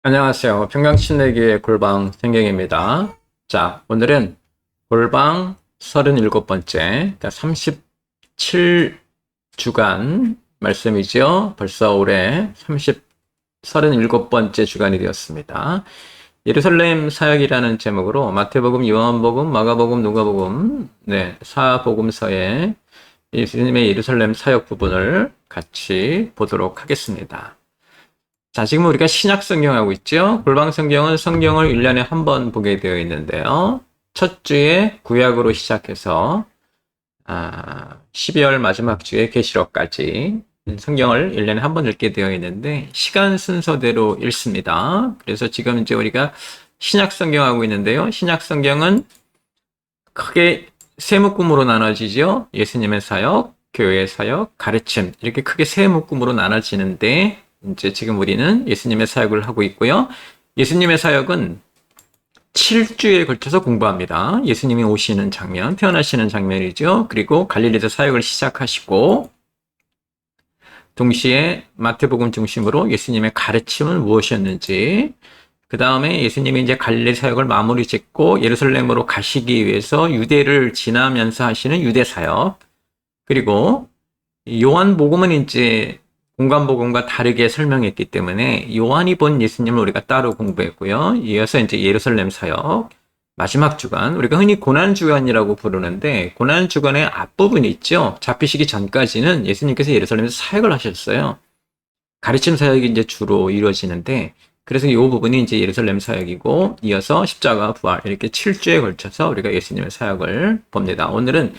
안녕하세요. 평강신내교의 골방 성경입니다. 자, 오늘은 골방 37번째, 37주간 말씀이죠. 벌써 올해 37번째 주간이 되었습니다. 예루살렘 사역이라는 제목으로 마태복음, 요한복음, 마가복음, 누가복음, 사복음서의 예수님의 예루살렘 사역 부분을 같이 보도록 하겠습니다. 자, 지금 우리가 신약 성경하고 있죠? 골방 성경은 성경을 1년에 한 번 보게 되어 있는데요. 첫 주에 구약으로 시작해서 12월 마지막 주에 계시록까지 성경을 1년에 한 번 읽게 되어 있는데 시간 순서대로 읽습니다. 그래서 지금 이제 우리가 신약 성경하고 있는데요. 신약 성경은 크게 세 묶음으로 나눠지죠. 예수님의 사역, 교회의 사역, 가르침 이렇게 크게 세 묶음으로 나눠지는데 이제 지금 우리는 예수님의 사역을 하고 있고요. 예수님의 사역은 7주에 걸쳐서 공부합니다. 예수님이 오시는 장면, 태어나시는 장면이죠. 그리고 갈릴리에서 사역을 시작하시고 동시에 마태복음 중심으로 예수님의 가르침은 무엇이었는지, 그 다음에 예수님이 이제 갈릴리 사역을 마무리 짓고 예루살렘으로 가시기 위해서 유대를 지나면서 하시는 유대 사역, 그리고 요한복음은 이제 공관복음과 다르게 설명했기 때문에 요한이 본 예수님을 우리가 따로 공부했고요. 이어서 이제 예루살렘 사역, 마지막 주간, 우리가 흔히 고난주간이라고 부르는데 고난주간의 앞부분이 있죠. 잡히시기 전까지는 예수님께서 예루살렘에서 사역을 하셨어요. 가르침 사역이 이제 주로 이루어지는데, 그래서 이 부분이 이제 예루살렘 사역이고, 이어서 십자가 부활, 이렇게 7주에 걸쳐서 우리가 예수님의 사역을 봅니다. 오늘은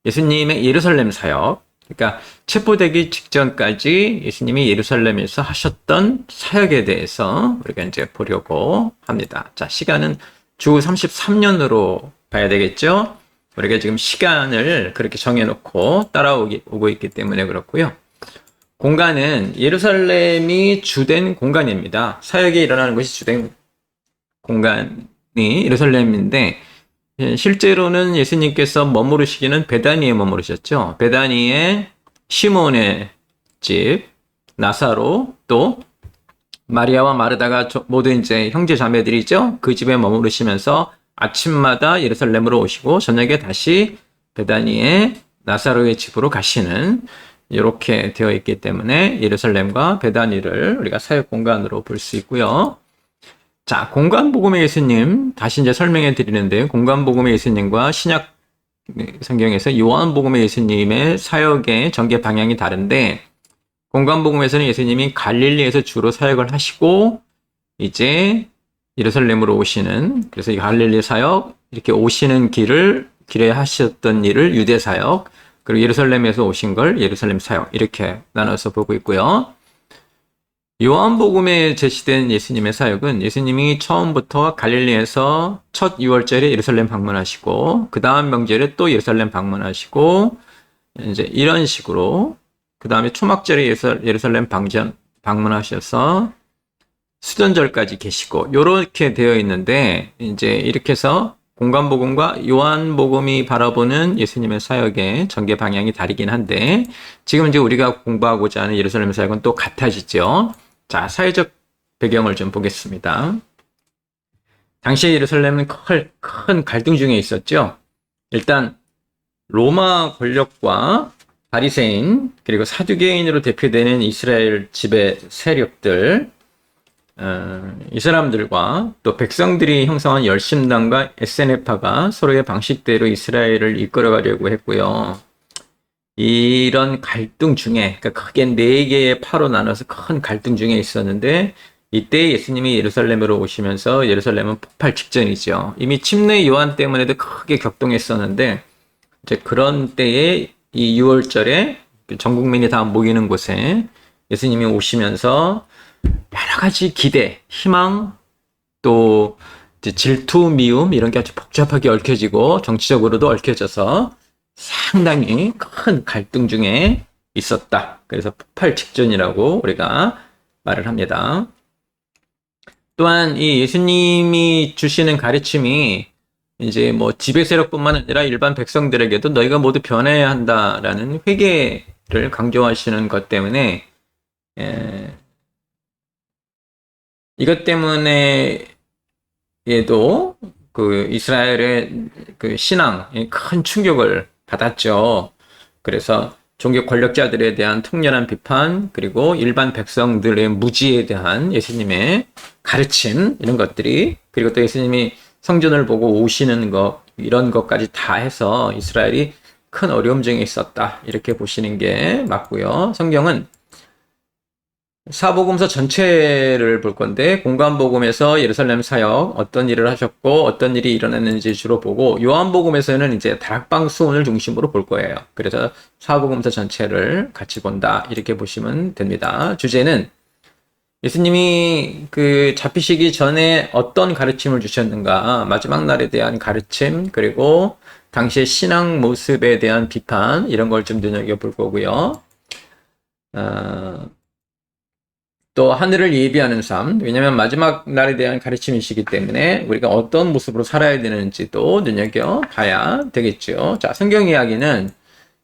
예수님의 예루살렘 사역, 그러니까 체포되기 직전까지 예수님이 예루살렘에서 하셨던 사역에 대해서 우리가 이제 보려고 합니다. 자, 시간은 주 33년으로 봐야 되겠죠? 우리가 지금 시간을 그렇게 정해놓고 따라오고 있기 때문에 그렇고요. 공간은 예루살렘이 주된 공간입니다. 사역이 일어나는 것이 주된 공간이 예루살렘인데, 실제로는 예수님께서 머무르시기는 베다니에 머무르셨죠. 베다니에 시몬의 집, 나사로, 또 마리아와 마르다가 모두 이제 형제 자매들이죠. 그 집에 머무르시면서 아침마다 예루살렘으로 오시고 저녁에 다시 베다니에 나사로의 집으로 가시는, 이렇게 되어 있기 때문에 예루살렘과 베다니를 우리가 사역 공간으로 볼 수 있고요. 자, 공관복음의 예수님 다시 이제 설명해 드리는데요. 공관복음의 예수님과 신약 성경에서 요한복음의 예수님의 사역의 전개 방향이 다른데, 공관복음에서는 예수님이 갈릴리에서 주로 사역을 하시고 이제 예루살렘으로 오시는, 그래서 이 갈릴리 사역, 이렇게 오시는 길에 하셨던 일을 유대 사역, 그리고 예루살렘에서 오신 걸 예루살렘 사역, 이렇게 나눠서 보고 있고요. 요한복음에 제시된 예수님의 사역은 예수님이 처음부터 갈릴리에서 첫 6월절에 예루살렘 방문하시고 그 다음 명절에 또 예루살렘 방문하시고 이제 이런 식으로, 그 다음에 초막절에 예루살렘 방문하셔서 수전절까지 계시고 이렇게 되어 있는데, 이제 이렇게 해서 공관복음과 요한복음이 바라보는 예수님의 사역의 전개 방향이 다르긴 한데, 지금 이제 우리가 공부하고자 하는 예루살렘 사역은 또 같아지죠. 자, 사회적 배경을 좀 보겠습니다. 당시에 예루살렘은 큰 갈등 중에 있었죠. 일단 로마 권력과 바리새인, 그리고 사두개인으로 대표되는 이스라엘 지배 세력들, 이 사람들과 또 백성들이 형성한 열심당과 SNF파가 서로의 방식대로 이스라엘을 이끌어가려고 했고요. 이런 갈등 중에, 그러니까 크게 4개의 파로 나눠서 큰 갈등 중에 있었는데, 이때 예수님이 예루살렘으로 오시면서 예루살렘은 폭발 직전이죠. 이미 침례 요한 때문에도 크게 격동했었는데, 이제 그런 때에 이 6월절에 전 국민이 다 모이는 곳에 예수님이 오시면서 여러 가지 기대, 희망, 또 이제 질투, 미움 이런 게 아주 복잡하게 얽혀지고 정치적으로도 얽혀져서 상당히 큰 갈등 중에 있었다. 그래서 폭발 직전이라고 우리가 말을 합니다. 또한 이 예수님이 주시는 가르침이 이제 뭐 지배 세력뿐만 아니라 일반 백성들에게도 너희가 모두 변해야 한다라는 회개를 강조하시는 것 때문에 이것 때문에 얘도 그 이스라엘의 그 신앙에 큰 충격을 받았죠. 그래서 종교 권력자들에 대한 통렬한 비판, 그리고 일반 백성들의 무지에 대한 예수님의 가르침, 이런 것들이, 그리고 또 예수님이 성전을 보고 오시는 것, 이런 것까지 다 해서 이스라엘이 큰 어려움 중에 있었다, 이렇게 보시는 게 맞고요. 성경은 사복음서 전체를 볼 건데, 공관복음에서 예루살렘 사역 어떤 일을 하셨고 어떤 일이 일어났는지 주로 보고, 요한복음에서는 이제 다락방 수훈을 중심으로 볼 거예요. 그래서 사복음서 전체를 같이 본다, 이렇게 보시면 됩니다. 주제는 예수님이 그 잡히시기 전에 어떤 가르침을 주셨는가, 마지막 날에 대한 가르침, 그리고 당시의 신앙 모습에 대한 비판, 이런 걸 좀 눈여겨볼 거고요. 또 하늘을 예비하는 삶, 왜냐하면 마지막 날에 대한 가르침이시기 때문에 우리가 어떤 모습으로 살아야 되는지도 눈여겨봐야 되겠죠. 자, 성경 이야기는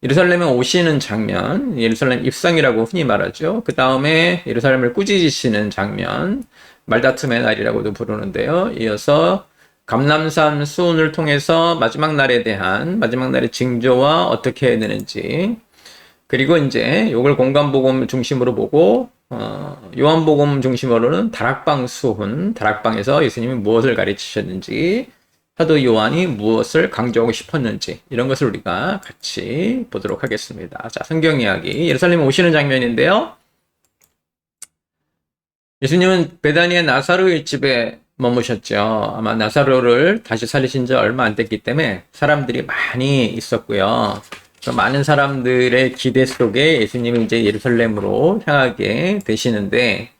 예루살렘에 오시는 장면, 예루살렘 입성이라고 흔히 말하죠. 그 다음에 예루살렘을 꾸짖으시는 장면, 말다툼의 날이라고도 부르는데요. 이어서 감람산 수훈을 통해서 마지막 날에 대한, 마지막 날의 징조와 어떻게 해야 되는지, 그리고 이제 요걸 공관복음 중심으로 보고, 요한복음 중심으로는 다락방 수훈, 다락방에서 예수님이 무엇을 가르치셨는지, 사도 요한이 무엇을 강조하고 싶었는지, 이런 것을 우리가 같이 보도록 하겠습니다. 자, 성경 이야기, 예루살렘에 오시는 장면인데요. 예수님은 베다니의 나사로의 집에 머무셨죠. 아마 나사로를 다시 살리신 지 얼마 안 됐기 때문에 사람들이 많이 있었고요. 많은 사람들의 기대 속에 예수님이 이제 예루살렘으로 향하게 되시는데,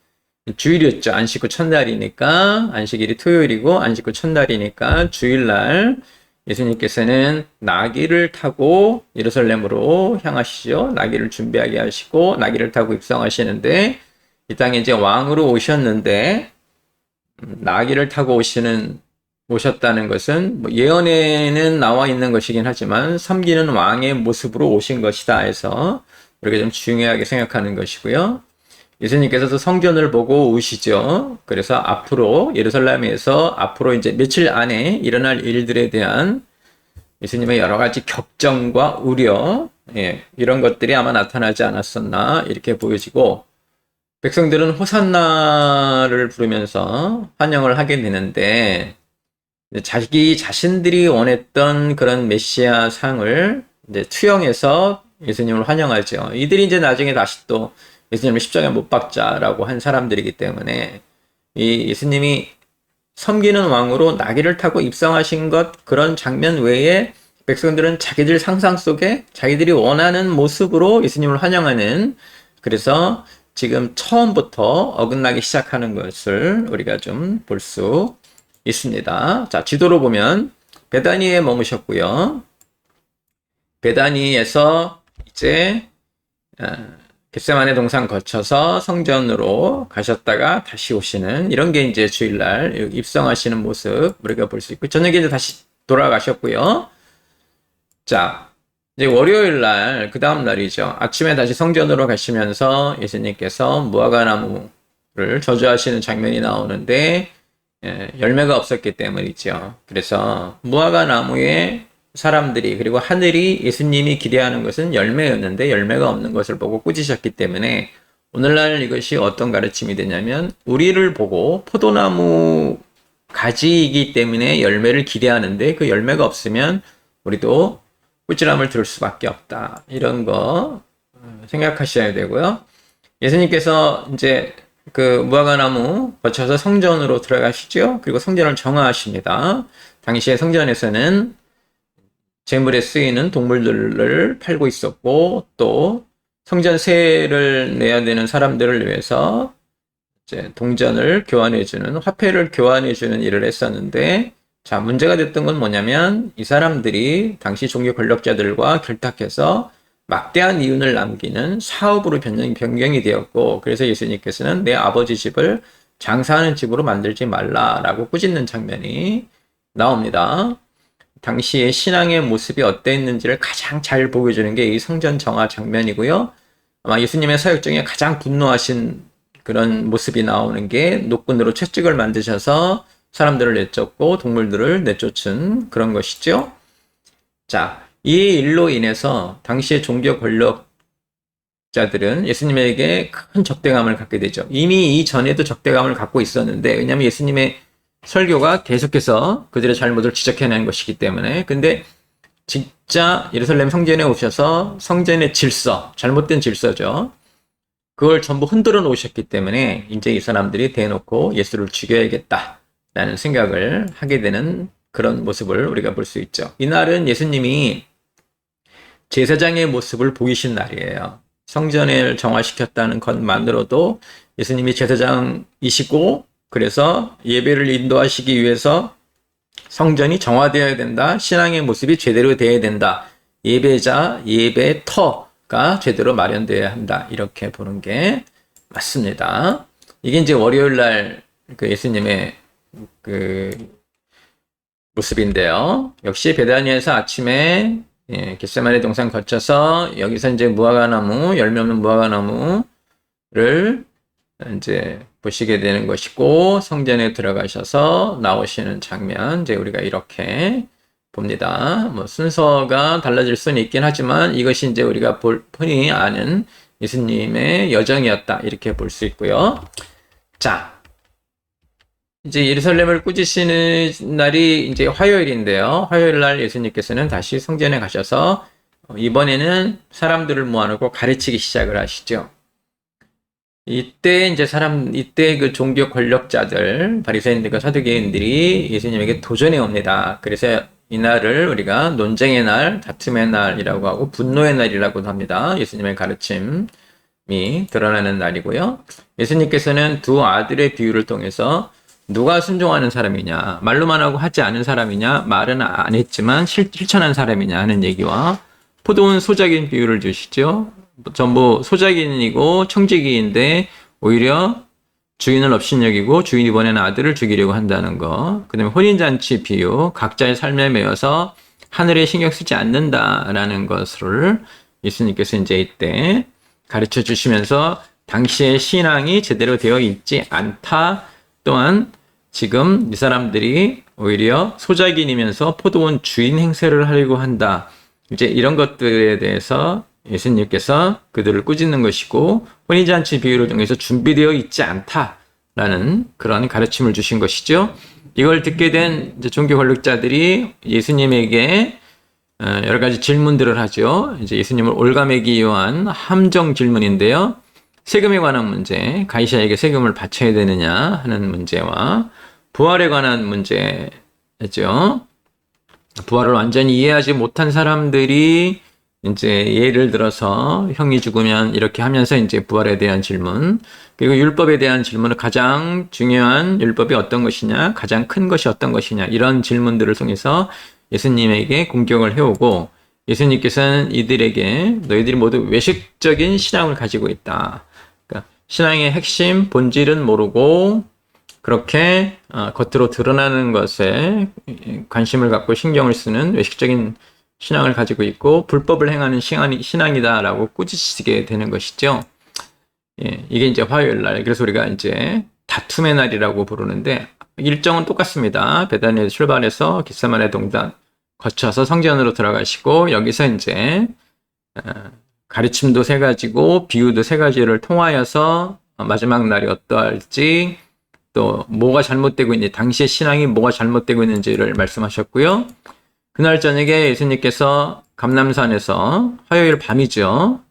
주일이었죠. 안식 후 첫날이니까, 안식일이 토요일이고 안식 후 첫날이니까 주일날 예수님께서는 나귀를 타고 예루살렘으로 향하시죠. 나귀를 준비하게 하시고 나귀를 타고 입성하시는데, 이 땅에 이제 왕으로 오셨는데, 나귀를 타고 오셨다는 것은 뭐 예언에는 나와 있는 것이긴 하지만 섬기는 왕의 모습으로 오신 것이다 해서 우리가 좀 중요하게 생각하는 것이고요. 예수님께서도 성전을 보고 오시죠. 그래서 앞으로 예루살렘에서 앞으로 이제 며칠 안에 일어날 일들에 대한 예수님의 여러 가지 격정과 우려, 이런 것들이 아마 나타나지 않았었나, 이렇게 보여지고, 백성들은 호산나를 부르면서 환영을 하게 되는데, 자기 자신들이 원했던 그런 메시아 상을 이제 투영해서 예수님을 환영하죠. 이들이 이제 나중에 다시 또 예수님을 십자가에 못 박자라고 한 사람들이기 때문에, 이 예수님이 섬기는 왕으로 나귀를 타고 입성하신 것, 그런 장면 외에 백성들은 자기들 상상 속에 자기들이 원하는 모습으로 예수님을 환영하는, 그래서 지금 처음부터 어긋나기 시작하는 것을 우리가 좀 볼 수 있습니다. 자, 지도로 보면 베다니에 머무셨고요. 베다니에서 이제 겟세마네 동산 거쳐서 성전으로 가셨다가 다시 오시는, 이런 게 이제 주일날 입성하시는 모습 우리가 볼 수 있고, 저녁에 이제 다시 돌아가셨고요. 자, 이제 월요일 날, 그 다음 날이죠. 아침에 다시 성전으로 가시면서 예수님께서 무화과나무를 저주하시는 장면이 나오는데, 열매가 없었기 때문이죠. 그래서 무화과나무에 사람들이, 그리고 하늘이 예수님이 기대하는 것은 열매였는데 열매가 없는 것을 보고 꾸짖으셨기 때문에, 오늘날 이것이 어떤 가르침이 되냐면, 우리를 보고 포도나무 가지이기 때문에 열매를 기대하는데 그 열매가 없으면 우리도 꾸지람을 들을 수밖에 없다, 이런 거 생각하셔야 되고요. 예수님께서 이제 그 무화과나무 거쳐서 성전으로 들어가시죠. 그리고 성전을 정화하십니다. 당시에 성전에서는 제물에 쓰이는 동물들을 팔고 있었고, 또 성전세를 내야 되는 사람들을 위해서 이제 동전을 교환해주는, 화폐를 교환해주는 일을 했었는데, 자, 문제가 됐던 건 뭐냐면, 이 사람들이 당시 종교 권력자들과 결탁해서 막대한 이윤을 남기는 사업으로 변경이 되었고, 그래서 예수님께서는 내 아버지 집을 장사하는 집으로 만들지 말라라고 꾸짖는 장면이 나옵니다. 당시의 신앙의 모습이 어땠는지를 가장 잘 보여주는 게 이 성전 정화 장면이고요. 아마 예수님의 사역 중에 가장 분노하신 그런 모습이 나오는 게 노끈으로 채찍을 만드셔서 사람들을 내쫓고 동물들을 내쫓은 그런 것이죠. 자, 이 일로 인해서 당시의 종교 권력자들은 예수님에게 큰 적대감을 갖게 되죠. 이미 이전에도 적대감을 갖고 있었는데, 왜냐하면 예수님의 설교가 계속해서 그들의 잘못을 지적해내는 것이기 때문에. 근데 진짜 예루살렘 성전에 오셔서 성전의 질서, 잘못된 질서죠. 그걸 전부 흔들어 놓으셨기 때문에 이제 이 사람들이 대놓고 예수를 죽여야겠다라는 생각을 하게 되는 그런 모습을 우리가 볼 수 있죠. 이날은 예수님이 제사장의 모습을 보이신 날이에요. 성전을 정화시켰다는 것만으로도 예수님이 제사장이시고, 그래서 예배를 인도하시기 위해서 성전이 정화되어야 된다. 신앙의 모습이 제대로 되어야 된다. 예배자, 예배터가 제대로 마련되어야 한다. 이렇게 보는 게 맞습니다. 이게 이제 월요일 날 그 예수님의 그 모습인데요. 역시 베다니에서 아침에 겟세마네 동산 거쳐서 여기서 이제 무화과나무, 열매 없는 무화과나무를 이제 보시게 되는 것이고, 성전에 들어가셔서 나오시는 장면, 이제 우리가 이렇게 봅니다. 뭐 순서가 달라질 수는 있긴 하지만 이것이 이제 우리가 흔히 아는 예수님의 여정이었다, 이렇게 볼 수 있고요. 자, 이제 예루살렘을 꾸짖으시는 날이 이제 화요일인데요. 화요일 날 예수님께서는 다시 성전에 가셔서 이번에는 사람들을 모아놓고 가르치기 시작을 하시죠. 이때 그 종교 권력자들, 바리새인들과 사두개인들이 예수님에게 도전해 옵니다. 그래서 이날을 우리가 논쟁의 날, 다툼의 날이라고 하고 분노의 날이라고도 합니다. 예수님의 가르침이 드러나는 날이고요. 예수님께서는 두 아들의 비유를 통해서 누가 순종하는 사람이냐, 말로만 하고 하지 않은 사람이냐, 말은 안 했지만 실천한 사람이냐 하는 얘기와 포도원 소작인 비유를 주시죠. 전부 소작인이고 청지기인데 오히려 주인을 업신여기고 주인이 이번에는 아들을 죽이려고 한다는 거. 그 다음에 혼인잔치 비유, 각자의 삶에 매여서 하늘에 신경 쓰지 않는다라는 것을 예수님께서 이제 이때 가르쳐 주시면서 당시의 신앙이 제대로 되어 있지 않다. 또한 지금 이 사람들이 오히려 소작인이면서 포도원 주인 행세를 하려고 한다. 이제 이런 것들에 대해서 예수님께서 그들을 꾸짖는 것이고, 혼인잔치 비유를 통해서 준비되어 있지 않다라는 그런 가르침을 주신 것이죠. 이걸 듣게 된 이제 종교 권력자들이 예수님에게 여러 가지 질문들을 하죠. 이제 예수님을 올가매기 위한 함정 질문인데요. 세금에 관한 문제, 가이사에게 세금을 바쳐야 되느냐 하는 문제와 부활에 관한 문제죠. 부활을 완전히 이해하지 못한 사람들이 이제 예를 들어서 형이 죽으면 이렇게 하면서 이제 부활에 대한 질문, 그리고 율법에 대한 질문은 가장 중요한 율법이 어떤 것이냐, 가장 큰 것이 어떤 것이냐, 이런 질문들을 통해서 예수님에게 공격을 해오고, 예수님께서는 이들에게 너희들이 모두 외식적인 신앙을 가지고 있다. 그러니까 신앙의 핵심, 본질은 모르고 그렇게 겉으로 드러나는 것에 관심을 갖고 신경을 쓰는 외식적인 신앙을 가지고 있고 불법을 행하는 신앙이다라고 꾸짖으시게 되는 것이죠. 예, 이게 이제 화요일 날. 그래서 우리가 이제 다툼의 날이라고 부르는데 일정은 똑같습니다. 베다니에서 출발해서 겟세마네 동산 거쳐서 성전으로 들어가시고 여기서 이제 가르침도 세 가지고 비유도 세 가지를 통하여서 마지막 날이 어떠할지, 또 뭐가 잘못되고 있는지, 당시의 신앙이 뭐가 잘못되고 있는지를 말씀하셨고요. 그날 저녁에 예수님께서 감람산에서 화요일 밤이죠.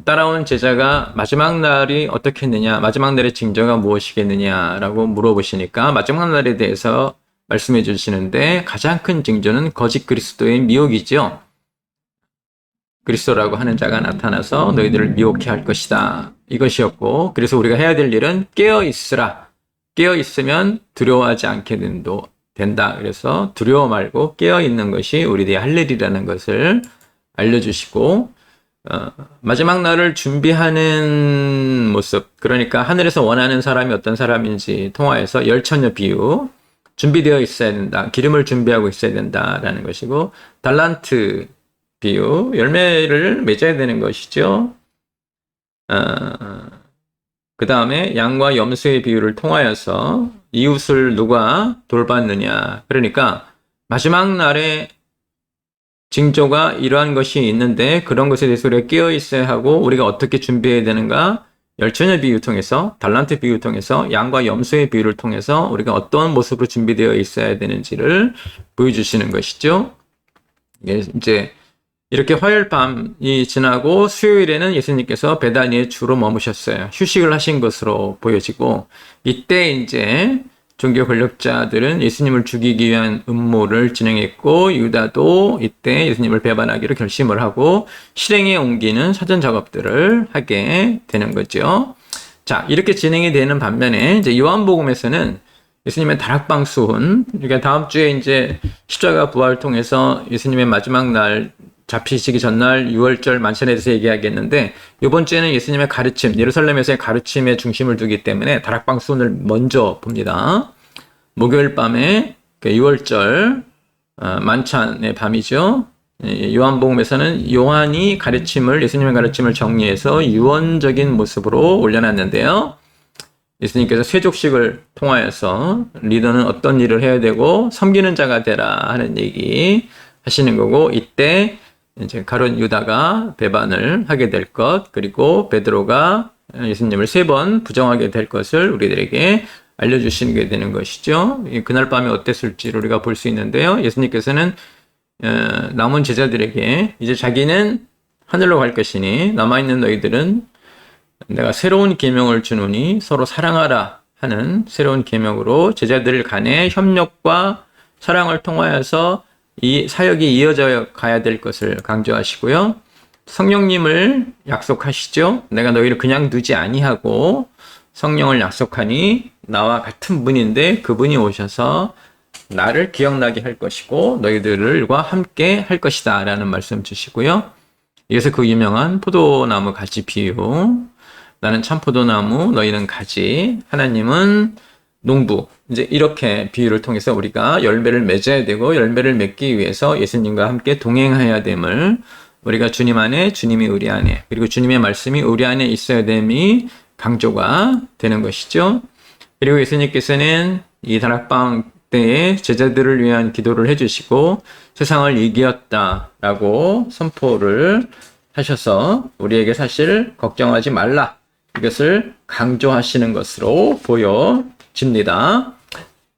따라온 제자가 마지막 날이 어떻게 했느냐, 마지막 날의 징조가 무엇이겠느냐라고 물어보시니까 마지막 날에 대해서 말씀해 주시는데 가장 큰 징조는 거짓 그리스도의 미혹이죠. 그리스도라고 하는 자가 나타나서 너희들을 미혹해 할 것이다. 이것이었고, 그래서 우리가 해야 될 일은 깨어 있으라. 깨어 있으면 두려워하지 않게 된다. 그래서 두려워 말고 깨어 있는 것이 우리들이 할 일이라는 것을 알려주시고, 마지막 날을 준비하는 모습, 그러니까 하늘에서 원하는 사람이 어떤 사람인지 통하여서 열처녀 비유, 준비되어 있어야 된다. 기름을 준비하고 있어야 된다라는 것이고, 달란트 비유, 열매를 맺어야 되는 것이죠. 그 다음에 양과 염소의 비유를 통하여서 이웃을 누가 돌봤느냐. 그러니까 마지막 날에 징조가 이러한 것이 있는데 그런 것에 대해서 우리가 깨어 있어야 하고 우리가 어떻게 준비해야 되는가. 열처녀 비유 통해서, 달란트 비유 통해서, 양과 염소의 비유를 통해서 우리가 어떤 모습으로 준비되어 있어야 되는지를 보여주시는 것이죠. 이제 이렇게 화요일 밤이 지나고 수요일에는 예수님께서 베다니에 주로 머무셨어요. 휴식을 하신 것으로 보여지고, 이때 이제 종교 권력자들은 예수님을 죽이기 위한 음모를 진행했고, 유다도 이때 예수님을 배반하기로 결심을 하고 실행에 옮기는 사전 작업들을 하게 되는 거죠. 자, 이렇게 진행이 되는 반면에 이제 요한복음에서는 예수님의 다락방 수훈, 그러니까 다음 주에 이제 십자가 부활을 통해서 예수님의 마지막 날 잡히시기 전날 유월절 만찬에 대해서 얘기하겠는데, 이번 주에는 예수님의 가르침, 예루살렘에서의 가르침에 중심을 두기 때문에 다락방 수훈을 먼저 봅니다. 목요일 밤에 유월절 만찬의 밤이죠. 요한복음에서는 요한이 예수님의 가르침을 정리해서 유언적인 모습으로 올려놨는데요. 예수님께서 세족식을 통하여서 리더는 어떤 일을 해야 되고 섬기는 자가 되라 하는 얘기 하시는 거고, 이때 이제 가룟 유다가 배반을 하게 될 것, 그리고 베드로가 예수님을 3번 부정하게 될 것을 우리들에게 알려주시게 되는 것이죠. 그날 밤에 어땠을지를 우리가 볼 수 있는데요. 예수님께서는 남은 제자들에게 이제 자기는 하늘로 갈 것이니 남아있는 너희들은 내가 새로운 계명을 주노니 서로 사랑하라 하는 새로운 계명으로 제자들 간의 협력과 사랑을 통하여서 이 사역이 이어져 가야 될 것을 강조하시고요. 성령님을 약속하시죠. 내가 너희를 그냥 두지 아니하고 성령을 약속하니 나와 같은 분인데 그분이 오셔서 나를 기억나게 할 것이고 너희들과 함께 할 것이다 라는 말씀 주시고요. 이어서 그 유명한 포도나무 가지 비유, 나는 참 포도나무, 너희는 가지, 하나님은 농부. 이제 이렇게 비유를 통해서 우리가 열매를 맺어야 되고 열매를 맺기 위해서 예수님과 함께 동행해야 됨을, 우리가 주님 안에, 주님이 우리 안에, 그리고 주님의 말씀이 우리 안에 있어야 됨이 강조가 되는 것이죠. 그리고 예수님께서는 이 다락방 때에 제자들을 위한 기도를 해주시고 세상을 이기었다라고 선포를 하셔서 우리에게 사실 걱정하지 말라, 이것을 강조하시는 것으로 보여집니다.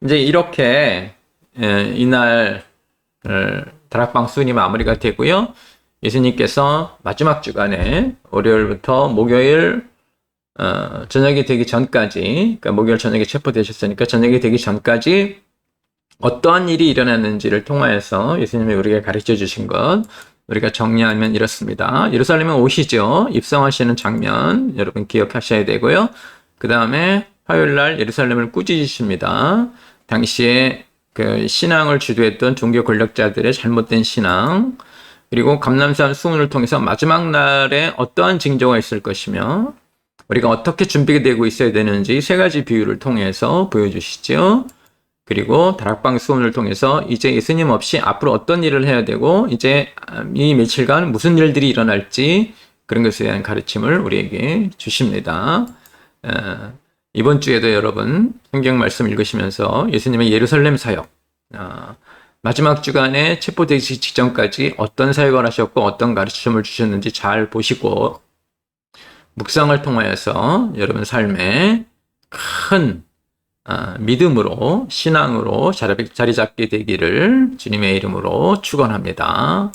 이제 이렇게 이날 다락방 수훈이 마무리가 되고요. 예수님께서 마지막 주간에 월요일부터 목요일 저녁이 되기 전까지, 그러니까 목요일 저녁에 체포되셨으니까 저녁이 되기 전까지 어떠한 일이 일어났는지를 통하여서 예수님이 우리에게 가르쳐 주신 것, 우리가 정리하면 이렇습니다. 예루살렘에 오시죠. 입성하시는 장면 여러분 기억하셔야 되고요. 그 다음에 화요일날 예루살렘을 꾸짖으십니다. 당시에 그 신앙을 주도했던 종교 권력자들의 잘못된 신앙, 그리고 감람산 수훈을 통해서 마지막 날에 어떠한 징조가 있을 것이며 우리가 어떻게 준비되고 있어야 되는지 3가지 비유를 통해서 보여주시죠. 그리고 다락방 수훈을 통해서 이제 예수님 없이 앞으로 어떤 일을 해야 되고 이제 이 며칠간 무슨 일들이 일어날지 그런 것에 대한 가르침을 우리에게 주십니다. 이번 주에도 여러분 성경 말씀 읽으시면서 예수님의 예루살렘 사역, 마지막 주간에 체포되기 직전까지 어떤 사역을 하셨고 어떤 가르침을 주셨는지 잘 보시고 묵상을 통하여서 여러분 삶에 큰 믿음으로, 신앙으로 자리 잡게 되기를 주님의 이름으로 축원합니다.